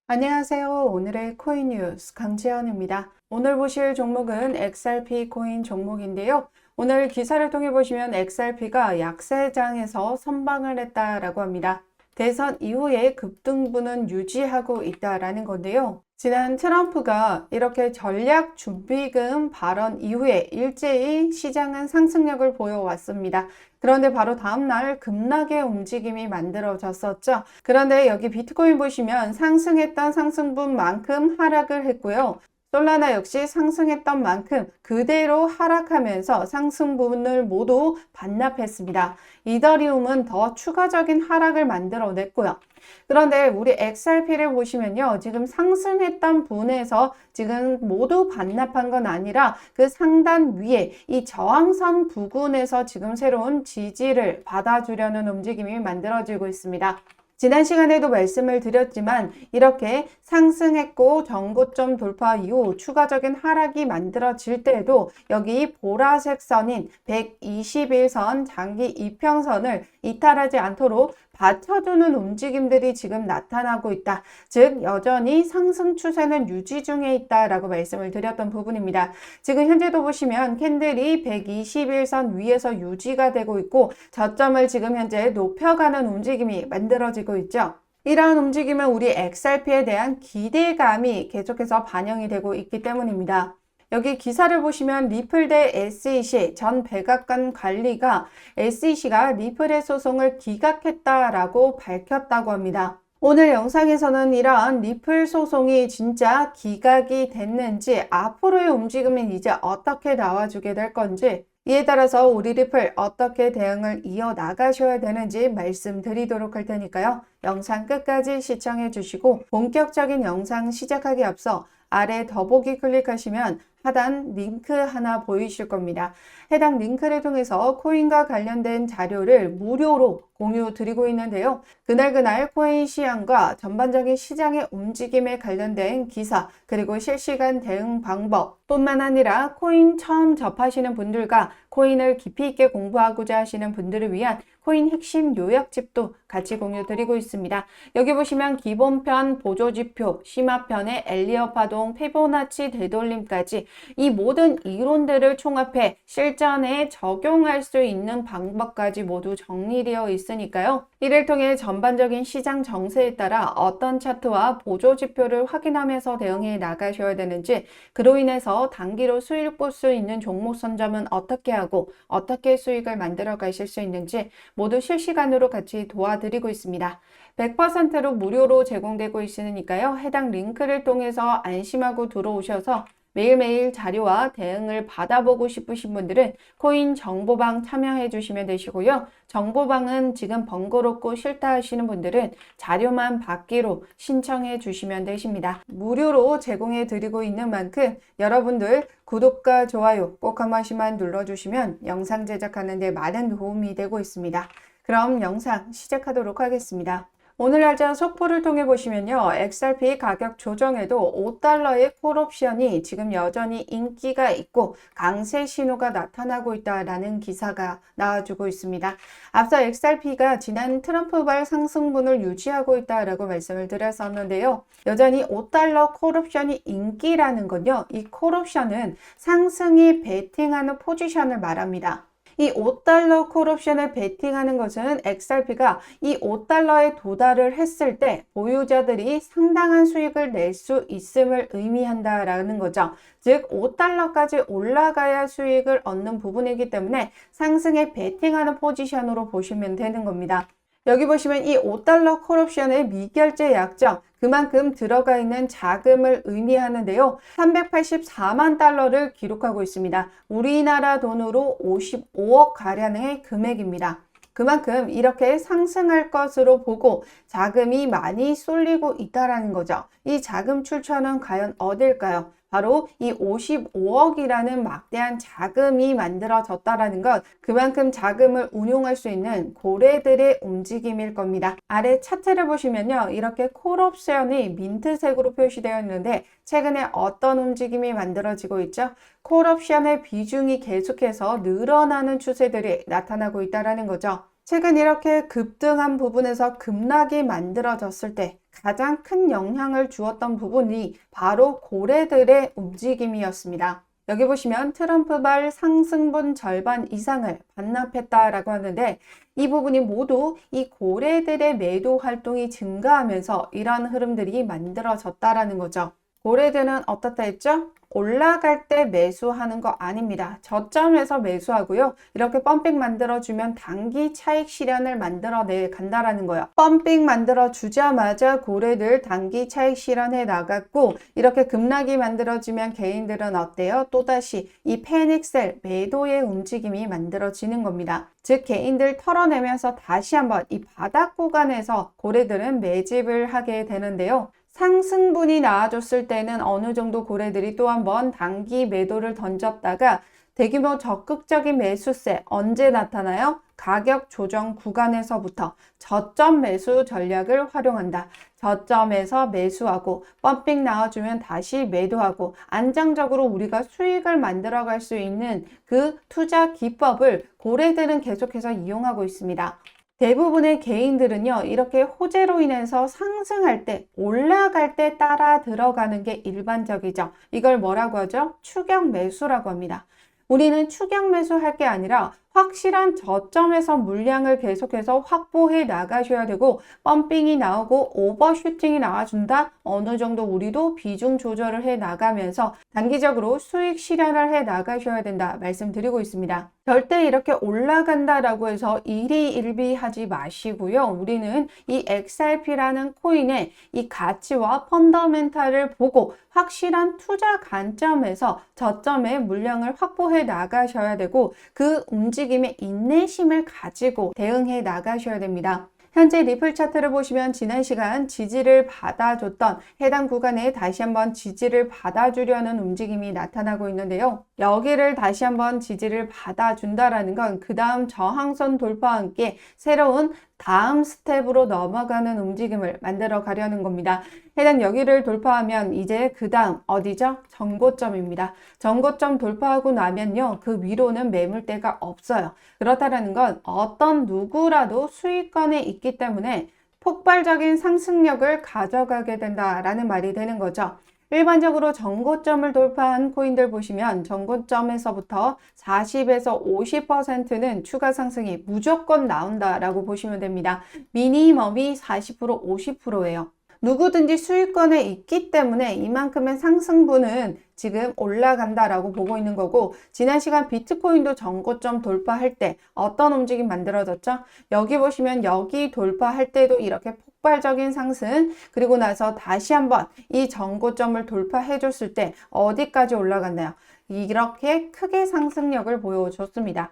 안녕하세요. 오늘의 코인 뉴스 강지연입니다. 오늘 보실 종목은 XRP 코인 종목인데요. 오늘 기사를 통해 보시면 XRP가 약세장에서 선방을 했다라고 합니다. 대선 이후에 급등분은 유지하고 있다라는 건데요. 지난 트럼프가 이렇게 전략 준비금 발언 이후에 일제히 시장은 상승력을 보여왔습니다. 그런데 바로 다음날 급락의 움직임이 만들어졌었죠. 그런데 여기 비트코인 보시면 상승했던 상승분만큼 하락을 했고요. 솔라나 역시 상승했던 만큼 그대로 하락하면서 상승분을 모두 반납했습니다. 이더리움은 더 추가적인 하락을 만들어냈고요. 그런데 우리 XRP를 보시면요. 지금 상승했던 분에서 지금 모두 반납한 건 아니라 그 상단 위에 이 저항선 부근에서 지금 새로운 지지를 받아주려는 움직임이 만들어지고 있습니다. 지난 시간에도 말씀을 드렸지만 이렇게 상승했고 전고점 돌파 이후 추가적인 하락이 만들어질 때에도 여기 보라색 선인 121선 장기 이평선을 이탈하지 않도록 받쳐주는 움직임들이 지금 나타나고 있다. 즉 여전히 상승 추세는 유지 중에 있다라고 말씀을 드렸던 부분입니다. 지금 현재도 보시면 캔들이 121선 위에서 유지가 되고 있고 저점을 지금 현재 높여가는 움직임이 만들어지고 있죠. 이러한 움직임은 우리 XRP에 대한 기대감이 계속해서 반영이 되고 있기 때문입니다. 여기 기사를 보시면 리플 대 SEC 전 백악관 관리가 SEC가 리플의 소송을 기각했다라고 밝혔다고 합니다. 오늘 영상에서는 이러한 리플 소송이 진짜 기각이 됐는지 앞으로의 움직임은 이제 어떻게 나와주게 될 건지 이에 따라서 우리 리플 어떻게 대응을 이어나가셔야 되는지 말씀드리도록 할 테니까요. 영상 끝까지 시청해 주시고 본격적인 영상 시작하기 앞서 아래 더보기 클릭하시면 하단 링크 하나 보이실 겁니다. 해당 링크를 통해서 코인과 관련된 자료를 무료로 공유 드리고 있는데요. 그날 코인 시황과 전반적인 시장의 움직임에 관련된 기사 그리고 실시간 대응 방법 뿐만 아니라 코인 처음 접하시는 분들과 코인을 깊이 있게 공부하고자 하시는 분들을 위한 코인 핵심 요약집도 같이 공유 드리고 있습니다. 여기 보시면 기본편, 보조지표, 심화편의 엘리어 파동, 피보나치 되돌림까지 이 모든 이론들을 총합해 실전에 적용할 수 있는 방법까지 모두 정리되어 있으니까요. 이를 통해 전반적인 시장 정세에 따라 어떤 차트와 보조지표를 확인하면서 대응해 나가셔야 되는지 그로 인해서 단기로 수익을 볼 수 있는 종목 선점은 어떻게 하고 어떻게 수익을 만들어 가실 수 있는지 모두 실시간으로 같이 도와드리고 있습니다. 100%로 무료로 제공되고 있으니까요. 해당 링크를 통해서 안심하고 들어오셔서 매일매일 자료와 대응을 받아보고 싶으신 분들은 코인 정보방 참여해 주시면 되시고요. 정보방은 지금 번거롭고 싫다 하시는 분들은 자료만 받기로 신청해 주시면 되십니다. 무료로 제공해 드리고 있는 만큼 여러분들 구독과 좋아요 꼭 한 번씩만 눌러주시면 영상 제작하는 데 많은 도움이 되고 있습니다. 그럼 영상 시작하도록 하겠습니다. 오늘 날짜 속보를 통해 보시면요. XRP 가격 조정에도 5달러의 콜옵션이 지금 여전히 인기가 있고 강세 신호가 나타나고 있다라는 기사가 나와주고 있습니다. 앞서 XRP가 지난 트럼프발 상승분을 유지하고 있다라고 말씀을 드렸었는데요. 여전히 5달러 콜옵션이 인기라는 건요. 이 콜옵션은 상승이 베팅하는 포지션을 말합니다. 이 5달러 콜옵션을 베팅하는 것은 XRP가 이 5달러에 도달을 했을 때 보유자들이 상당한 수익을 낼 수 있음을 의미한다라는 거죠. 즉 5달러까지 올라가야 수익을 얻는 부분이기 때문에 상승에 베팅하는 포지션으로 보시면 되는 겁니다. 여기 보시면 이 5달러 콜옵션의 미결제 약정 그만큼 들어가 있는 자금을 의미하는데요. 384만 달러를 기록하고 있습니다. 우리나라 돈으로 55억 가량의 금액입니다. 그만큼 이렇게 상승할 것으로 보고 자금이 많이 쏠리고 있다는 거죠. 이 자금 출처는 과연 어딜까요? 바로 이 55억이라는 막대한 자금이 만들어졌다는 것, 그만큼 자금을 운용할 수 있는 고래들의 움직임일 겁니다. 아래 차트를 보시면요. 이렇게 콜옵션이 민트색으로 표시되어 있는데 최근에 어떤 움직임이 만들어지고 있죠? 콜옵션의 비중이 계속해서 늘어나는 추세들이 나타나고 있다는 거죠. 최근 이렇게 급등한 부분에서 급락이 만들어졌을 때 가장 큰 영향을 주었던 부분이 바로 고래들의 움직임이었습니다. 여기 보시면 트럼프발 상승분 절반 이상을 반납했다라고 하는데 이 부분이 모두 이 고래들의 매도 활동이 증가하면서 이러한 흐름들이 만들어졌다라는 거죠. 고래들은 어떻다 했죠? 올라갈 때 매수하는 거 아닙니다. 저점에서 매수하고요. 이렇게 펌핑 만들어주면 단기 차익 실현을 만들어내 간다라는 거예요. 펌핑 만들어주자마자 고래들 단기 차익 실현해 나갔고 이렇게 급락이 만들어지면 개인들은 어때요? 또다시 이 패닉셀 매도의 움직임이 만들어지는 겁니다. 즉 개인들 털어내면서 다시 한번 이 바닥 구간에서 고래들은 매집을 하게 되는데요. 상승분이 나와줬을 때는 어느 정도 고래들이 또 한번 단기 매도를 던졌다가 대규모 적극적인 매수세 언제 나타나요? 가격 조정 구간에서부터 저점 매수 전략을 활용한다. 저점에서 매수하고 펌핑 나와주면 다시 매도하고 안정적으로 우리가 수익을 만들어갈 수 있는 그 투자 기법을 고래들은 계속해서 이용하고 있습니다. 대부분의 개인들은요, 이렇게 호재로 인해서 상승할 때, 올라갈 때 따라 들어가는 게 일반적이죠. 이걸 뭐라고 하죠? 추격 매수라고 합니다. 우리는 추격 매수할 게 아니라 확실한 저점에서 물량을 계속해서 확보해 나가셔야 되고 펌핑이 나오고 오버슈팅이 나와준다? 어느 정도 우리도 비중 조절을 해 나가면서 단기적으로 수익 실현을 해 나가셔야 된다 말씀드리고 있습니다. 절대 이렇게 올라간다라고 해서 일희일비하지 마시고요. 우리는 이 XRP라는 코인의 이 가치와 펀더멘탈을 보고 확실한 투자 관점에서 저점의 물량을 확보해 나가셔야 되고 그 움직임에 인내심을 가지고 대응해 나가셔야 됩니다. 현재 리플 차트를 보시면 지난 시간 지지를 받아줬던 해당 구간에 다시 한번 지지를 받아주려는 움직임이 나타나고 있는데요. 여기를 다시 한번 지지를 받아준다라는 건 그 다음 저항선 돌파와 함께 새로운 다음 스텝으로 넘어가는 움직임을 만들어 가려는 겁니다. 해당 여기를 돌파하면 이제 그 다음 어디죠? 전고점입니다. 전고점 돌파하고 나면요. 그 위로는 매물대가 없어요. 그렇다는 건 어떤 누구라도 수익권에 있기 때문에 폭발적인 상승력을 가져가게 된다라는 말이 되는 거죠. 일반적으로 전고점을 돌파한 코인들 보시면 전고점에서부터 40에서 50%는 추가 상승이 무조건 나온다라고 보시면 됩니다. 미니멈이 40%, 50%예요. 누구든지 수익권에 있기 때문에 이만큼의 상승분은 지금 올라간다라고 보고 있는 거고 지난 시간 비트코인도 전고점 돌파할 때 어떤 움직임 만들어졌죠? 여기 보시면 여기 돌파할 때도 이렇게 폭발적인 상승 그리고 나서 다시 한번 이 전고점을 돌파해 줬을 때 어디까지 올라갔나요? 이렇게 크게 상승력을 보여줬습니다.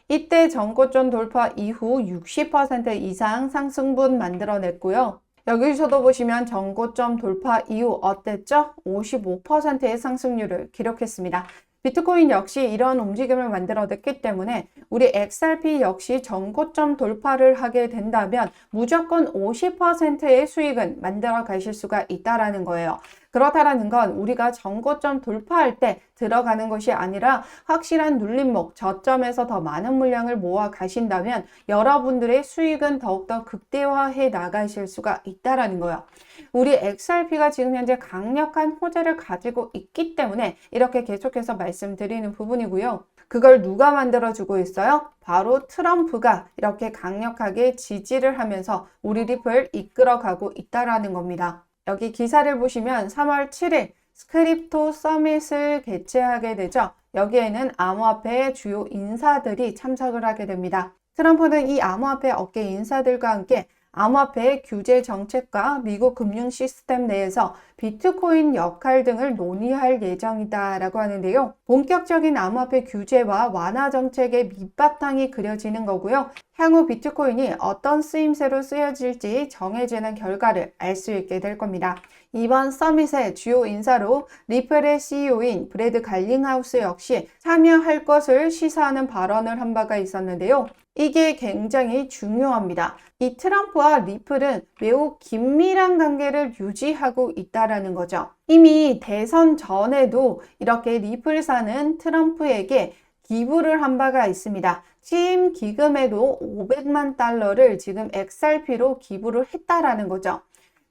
이때 전고점 돌파 이후 60% 이상 상승분 만들어냈고요. 여기서도 보시면 전고점 돌파 이후 어땠죠? 55%의 상승률을 기록했습니다. 비트코인 역시 이런 움직임을 만들어냈기 때문에 우리 XRP 역시 전고점 돌파를 하게 된다면 무조건 50%의 수익은 만들어 가실 수가 있다라는 거예요. 그렇다라는 건 우리가 전고점 돌파할 때 들어가는 것이 아니라 확실한 눌림목, 저점에서 더 많은 물량을 모아 가신다면 여러분들의 수익은 더욱더 극대화해 나가실 수가 있다라는 거예요. 우리 XRP가 지금 현재 강력한 호재를 가지고 있기 때문에 이렇게 계속해서 말씀드리는 부분이고요. 그걸 누가 만들어주고 있어요? 바로 트럼프가 이렇게 강력하게 지지를 하면서 우리 리플 이끌어가고 있다라는 겁니다. 여기 기사를 보시면 3월 7일 스크립토 서밋을 개최하게 되죠. 여기에는 암호화폐의 주요 인사들이 참석을 하게 됩니다. 트럼프는 이 암호화폐 업계 인사들과 함께 암호화폐의 규제 정책과 미국 금융 시스템 내에서 비트코인 역할 등을 논의할 예정이다라고 하는데요. 본격적인 암호화폐 규제와 완화 정책의 밑바탕이 그려지는 거고요. 향후 비트코인이 어떤 쓰임새로 쓰여질지 정해지는 결과를 알 수 있게 될 겁니다. 이번 서밋의 주요 인사로 리플의 CEO인 브래드 갈링하우스 역시 참여할 것을 시사하는 발언을 한 바가 있었는데요. 이게 굉장히 중요합니다. 이 트럼프와 리플은 매우 긴밀한 관계를 유지하고 있다라는 거죠. 이미 대선 전에도 이렇게 리플사는 트럼프에게 기부를 한 바가 있습니다. 취임 기금에도 500만 달러를 지금 XRP로 기부를 했다라는 거죠.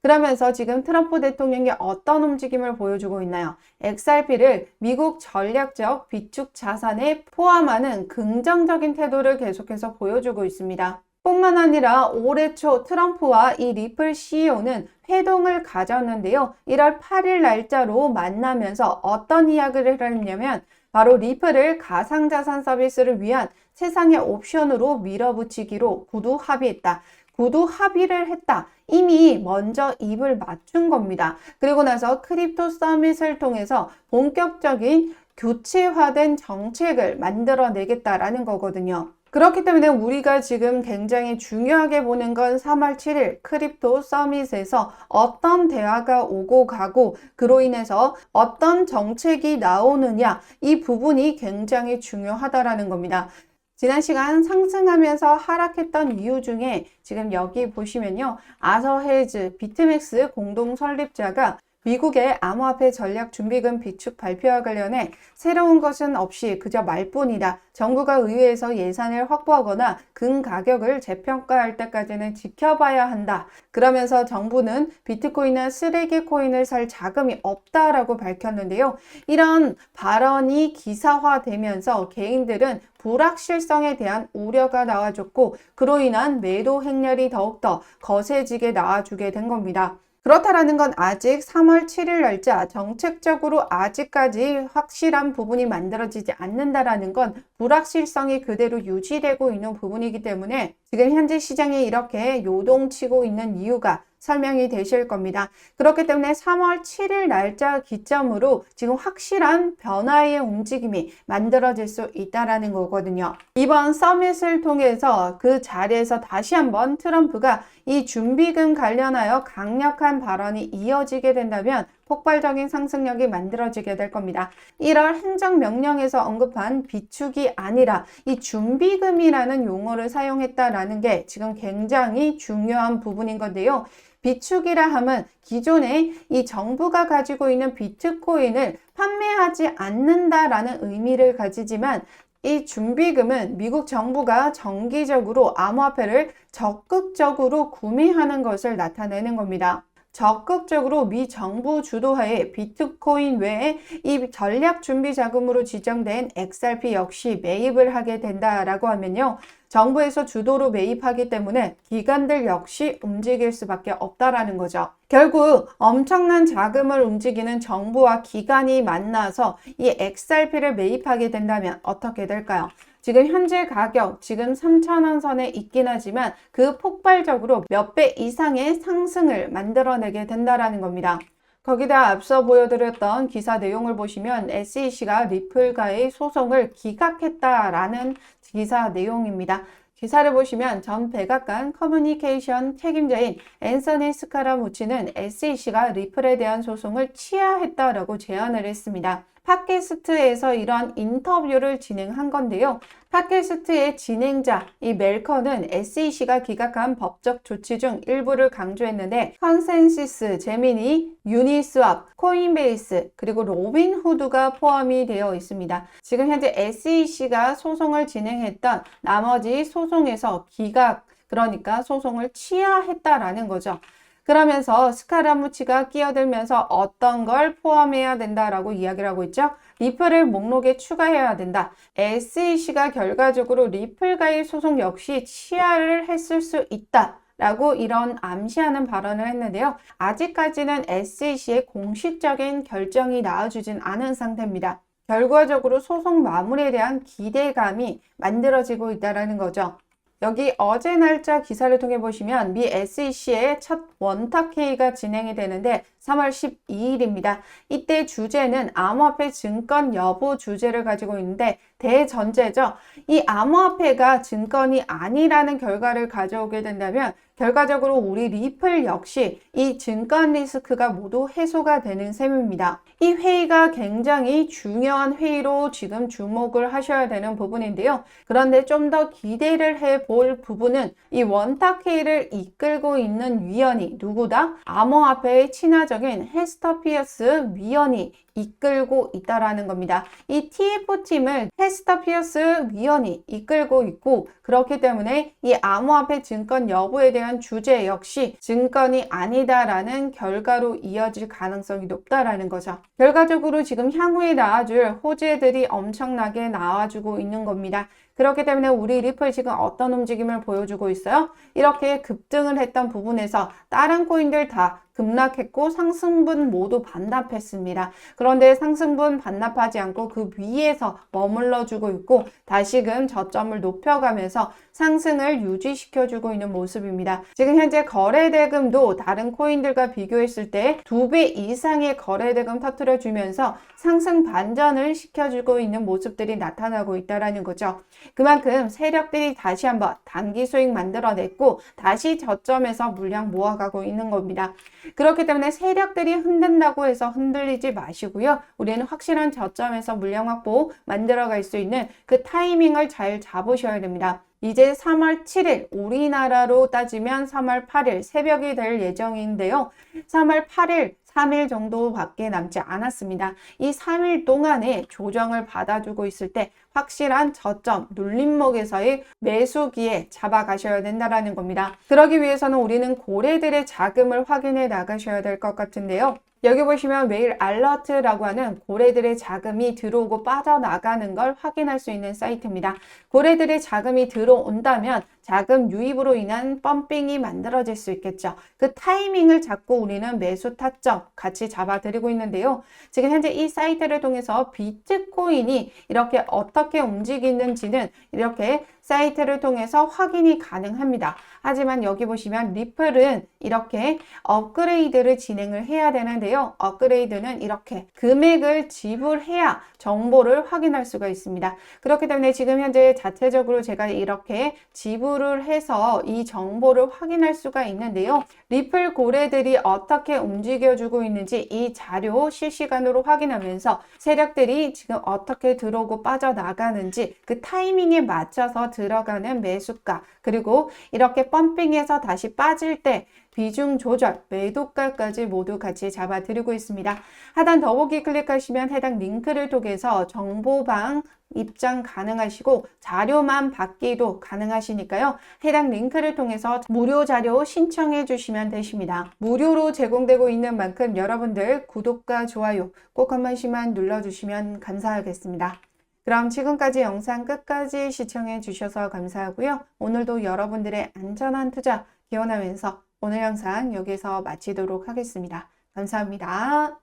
그러면서 지금 트럼프 대통령이 어떤 움직임을 보여주고 있나요? XRP를 미국 전략적 비축 자산에 포함하는 긍정적인 태도를 계속해서 보여주고 있습니다. 뿐만 아니라 올해 초 트럼프와 이 리플 CEO는 회동을 가졌는데요. 1월 8일 날짜로 만나면서 어떤 이야기를 했냐면 바로 리플을 가상자산 서비스를 위한 세상의 옵션으로 밀어붙이기로 구두 합의했다. 구두 합의를 했다. 이미 먼저 입을 맞춘 겁니다. 그리고 나서 크립토 서밋을 통해서 본격적인 교체화된 정책을 만들어내겠다라는 거거든요. 그렇기 때문에 우리가 지금 굉장히 중요하게 보는 건 3월 7일 크립토 서밋에서 어떤 대화가 오고 가고 그로 인해서 어떤 정책이 나오느냐, 이 부분이 굉장히 중요하다라는 겁니다. 지난 시간 상승하면서 하락했던 이유 중에 지금 여기 보시면요. 아서헤즈, 비트맥스 공동 설립자가 미국의 암호화폐 전략 준비금 비축 발표와 관련해 새로운 것은 없이 그저 말뿐이다. 정부가 의회에서 예산을 확보하거나 금 가격을 재평가할 때까지는 지켜봐야 한다. 그러면서 정부는 비트코인이나 쓰레기 코인을 살 자금이 없다라고 밝혔는데요. 이런 발언이 기사화되면서 개인들은 불확실성에 대한 우려가 나와줬고 그로 인한 매도 행렬이 더욱더 거세지게 나와주게 된 겁니다. 그렇다라는 건 아직 3월 7일 날짜 정책적으로 아직까지 확실한 부분이 만들어지지 않는다라는 건 불확실성이 그대로 유지되고 있는 부분이기 때문에 지금 현재 시장이 이렇게 요동치고 있는 이유가 설명이 되실 겁니다. 그렇기 때문에 3월 7일 날짜 기점으로 지금 확실한 변화의 움직임이 만들어질 수 있다라는 거거든요. 이번 서밋을 통해서 그 자리에서 다시 한번 트럼프가 이 준비금 관련하여 강력한 발언이 이어지게 된다면 폭발적인 상승력이 만들어지게 될 겁니다. 1월 행정명령에서 언급한 비축이 아니라 이 준비금이라는 용어를 사용했다라는 게 지금 굉장히 중요한 부분인 건데요. 비축이라 함은 기존에 이 정부가 가지고 있는 비트코인을 판매하지 않는다라는 의미를 가지지만 이 준비금은 미국 정부가 정기적으로 암호화폐를 적극적으로 구매하는 것을 나타내는 겁니다. 적극적으로 미 정부 주도하에 비트코인 외에 이 전략 준비 자금으로 지정된 XRP 역시 매입을 하게 된다라고 하면요. 정부에서 주도로 매입하기 때문에 기관들 역시 움직일 수밖에 없다라는 거죠. 결국 엄청난 자금을 움직이는 정부와 기관이 만나서 이 XRP를 매입하게 된다면 어떻게 될까요? 지금 현재 가격 지금 3,000원 선에 있긴 하지만 그 폭발적으로 몇 배 이상의 상승을 만들어내게 된다라는 겁니다. 거기다 앞서 보여드렸던 기사 내용을 보시면 SEC가 리플과의 소송을 기각했다라는 기사 내용입니다. 기사를 보시면 전 백악관 커뮤니케이션 책임자인 앤서니 스카라무치는 SEC가 리플에 대한 소송을 취하했다라고 제안을 했습니다. 팟캐스트에서 이런 인터뷰를 진행한 건데요. 팟캐스트의 진행자 이 멜커는 SEC가 기각한 법적 조치 중 일부를 강조했는데 컨센시스, 제미니, 유니스왑, 코인베이스 그리고 로빈후드가 포함이 되어 있습니다. 지금 현재 SEC가 소송을 진행했던 나머지 소송에서 기각, 그러니까 소송을 취하했다라는 거죠. 그러면서 스카라무치가 끼어들면서 어떤 걸 포함해야 된다라고 이야기를 하고 있죠. 리플을 목록에 추가해야 된다. SEC가 결과적으로 리플과의 소송 역시 취하를 했을 수 있다. 라고 이런 암시하는 발언을 했는데요. 아직까지는 SEC의 공식적인 결정이 나와주진 않은 상태입니다. 결과적으로 소송 마무리에 대한 기대감이 만들어지고 있다는 거죠. 여기 어제 날짜 기사를 통해 보시면 미 SEC의 첫 원탁회의가 진행이 되는데 3월 12일입니다. 이때 주제는 암호화폐 증권 여부 주제를 가지고 있는데 대전제죠. 이 암호화폐가 증권이 아니라는 결과를 가져오게 된다면 결과적으로 우리 리플 역시 이 증권 리스크가 모두 해소가 되는 셈입니다. 이 회의가 굉장히 중요한 회의로 지금 주목을 하셔야 되는 부분인데요. 그런데 좀 더 기대를 해볼 부분은 이 원탁회의를 이끌고 있는 위원이 누구다? 암호화폐의 친화적인 헤스터 피어스 위원이 이끌고 있다라는 겁니다. 이 TF-팀을 헤스터 피어스 위원이 이끌고 있고, 그렇기 때문에 이 암호화폐 증권 여부에 대한 주제 역시 증권이 아니다라는 결과로 이어질 가능성이 높다라는 거죠. 결과적으로 지금 향후에 나와줄 호재들이 엄청나게 나와주고 있는 겁니다. 그렇기 때문에 우리 리플 지금 어떤 움직임을 보여주고 있어요? 이렇게 급등을 했던 부분에서 다른 코인들 다 급락했고 상승분 모두 반납했습니다. 그런데 상승분 반납하지 않고 그 위에서 머물러 주고 있고 다시금 저점을 높여가면서 상승을 유지시켜주고 있는 모습입니다. 지금 현재 거래대금도 다른 코인들과 비교했을 때 2배 이상의 거래대금 터뜨려주면서 상승 반전을 시켜주고 있는 모습들이 나타나고 있다는 거죠. 그만큼 세력들이 다시 한번 단기 수익 만들어냈고 다시 저점에서 물량 모아가고 있는 겁니다. 그렇기 때문에 세력들이 흔든다고 해서 흔들리지 마시고요. 우리는 확실한 저점에서 물량 확보 만들어갈 수 있는 그 타이밍을 잘 잡으셔야 됩니다. 이제 3월 7일 우리나라로 따지면 3월 8일 새벽이 될 예정인데요. 3월 8일 3일 정도밖에 남지 않았습니다. 이 3일 동안에 조정을 받아주고 있을 때 확실한 저점, 눌림목에서의 매수기에 잡아가셔야 된다는 겁니다. 그러기 위해서는 우리는 고래들의 자금을 확인해 나가셔야 될 것 같은데요. 여기 보시면 매일 알러트라고 하는 고래들의 자금이 들어오고 빠져나가는 걸 확인할 수 있는 사이트입니다. 고래들의 자금이 들어온다면 자금 유입으로 인한 펌핑이 만들어질 수 있겠죠. 그 타이밍을 잡고 우리는 매수 타점 같이 잡아드리고 있는데요. 지금 현재 이 사이트를 통해서 비트코인이 이렇게 어떻게 움직이는지는 이렇게 사이트를 통해서 확인이 가능합니다. 하지만 여기 보시면 리플은 이렇게 업그레이드를 진행을 해야 되는데요. 업그레이드는 이렇게 금액을 지불해야 정보를 확인할 수가 있습니다. 그렇기 때문에 지금 현재 자체적으로 제가 이렇게 지불을 해서 이 정보를 확인할 수가 있는데요. 리플 고래들이 어떻게 움직여주고 있는지 이 자료 실시간으로 확인하면서 세력들이 지금 어떻게 들어오고 빠져나가는지 그 타이밍에 맞춰서 들어가는 매수가, 그리고 이렇게 펌핑해서 다시 빠질 때 비중 조절, 매도가까지 모두 같이 잡아드리고 있습니다. 하단 더보기 클릭하시면 해당 링크를 통해서 정보방 입장 가능하시고 자료만 받기도 가능하시니까요. 해당 링크를 통해서 무료 자료 신청해 주시면 되십니다. 무료로 제공되고 있는 만큼 여러분들 구독과 좋아요 꼭 한 번씩만 눌러주시면 감사하겠습니다. 그럼 지금까지 영상 끝까지 시청해 주셔서 감사하고요. 오늘도 여러분들의 안전한 투자 기원하면서 오늘 영상 여기서 마치도록 하겠습니다. 감사합니다.